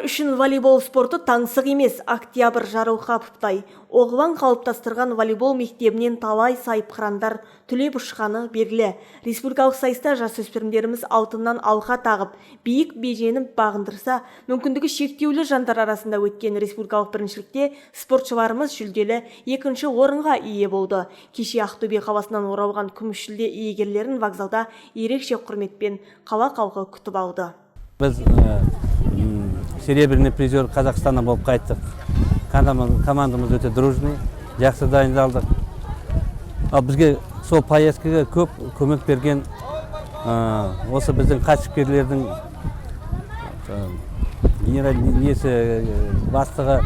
үшін волейбол спорты таңсық емес. Октябрь Жарылғаповтай оғылан қалыптастырған волейбол мектебінен талай сайыпқырандар түлеп ұшқаны белгілі. Республикалық сайыста жасөспірімдеріміз алтыннан алқа тағып, биік беженіп бағындырса, мүмкіндігі шектеулі жандар арасында өткен республикалық біріншілікте спортшыларымыз жүлделі екінші орынға ие болды. Кеше Ақтөбе қаласынан оралған күміс жүлде иегерлерін вокзалда ерекше құрметпен қала халқы күтіп алды. Біз серебряный призер Қазақстана болып қайттық. Командамыз өте дружный, жақсы дайындалдық. Бізге сол поездкаға көп көмек берген осы біздің кәсіпкерлердің бастығы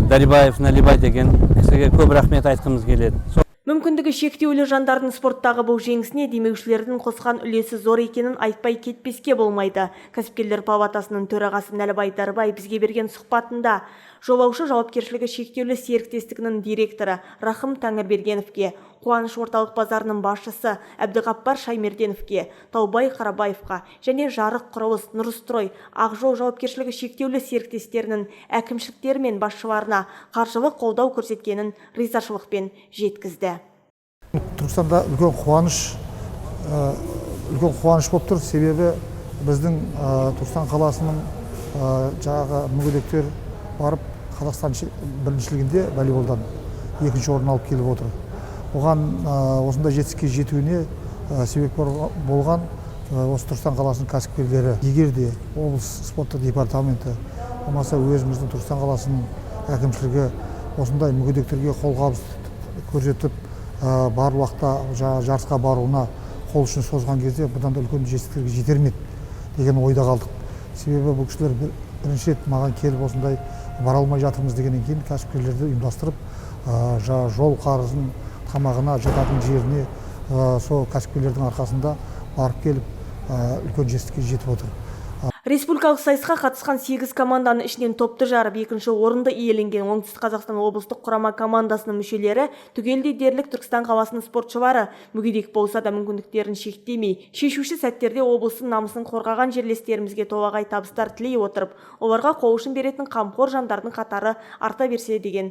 Дарибаев Налибай деген кісіге көп рахмет айтқымыз келеді. Мүмкіндігі шектеулі жандардың спорттағы бұл жеңісіне демеушілердің қосқан үлесі зор екенін айтпай кетпеске болмайды. Кәсіпкерлер палатасының төрағасы Налибай Дарибай бізге берген сұхбатында жолаушы жауапкершілігі шектеулі серіктестігінің директоры Рахым Тәңірбергеновке, Қуаныш орталық базарының басшысы Әбдіғаппар Шаймерденовке, Таубай Қарабаевқа және Жарық құрылыс, Нұрстрой, Ақжол жауапкершілігі шектеулі серіктестерінің әкімшіліктері мен басшыларына қаржылық қолдау көрсеткенін ризашылықпен жеткізді. Түркістанда үлкен қуаныш болып тұр, себебі біздің Түркістан қаласының жаңағы мүгедектер барып Қазақстан біріншілігінде волейболдан екінші орын алып келіп отыр. Оған осында жетістікке жетуіне себеп болған осы Түркістан қаласының кәсіпкерлері. Егер де облыс спорттық департаменті болмаса өзіміздің Түркістан қаласының әкімшілігі осындай мүгедектерге қолғабыс көрсетіп бар уақытта жарысқа баруына қол ұшын созған кезде бұдан да үлкен жетістіктерге жетер ме деген ойда қалдық. Себебі бұл кісілер бірінші рет маған келіп осындай бара алмай жатырмыз дегеннен кейін кәсіпкерлерді ұйымдастырып жол қарызын, тамағына, жататын жеріне сол кәсіпкерлердің арқасында барып келіп үлкен жетістікке жетіп отыр. Республикалық сайысқа қатысқан 8 команданың ішінен топты жарып, екінші орынды иеленген Оңтүстік Қазақстан облыстық құрама командасының мүшелері түгелдей дерлік Түркістан қаласының спортшылары. Мүгедек болса да мүмкіндіктерін шектемей, шешуші сәттерде облыстың намысын қорғаған жерлестерімізге толағай табыстар тілей отырып, оларға қол ұшын беретін қамқор жандардың қатары арта берсе деген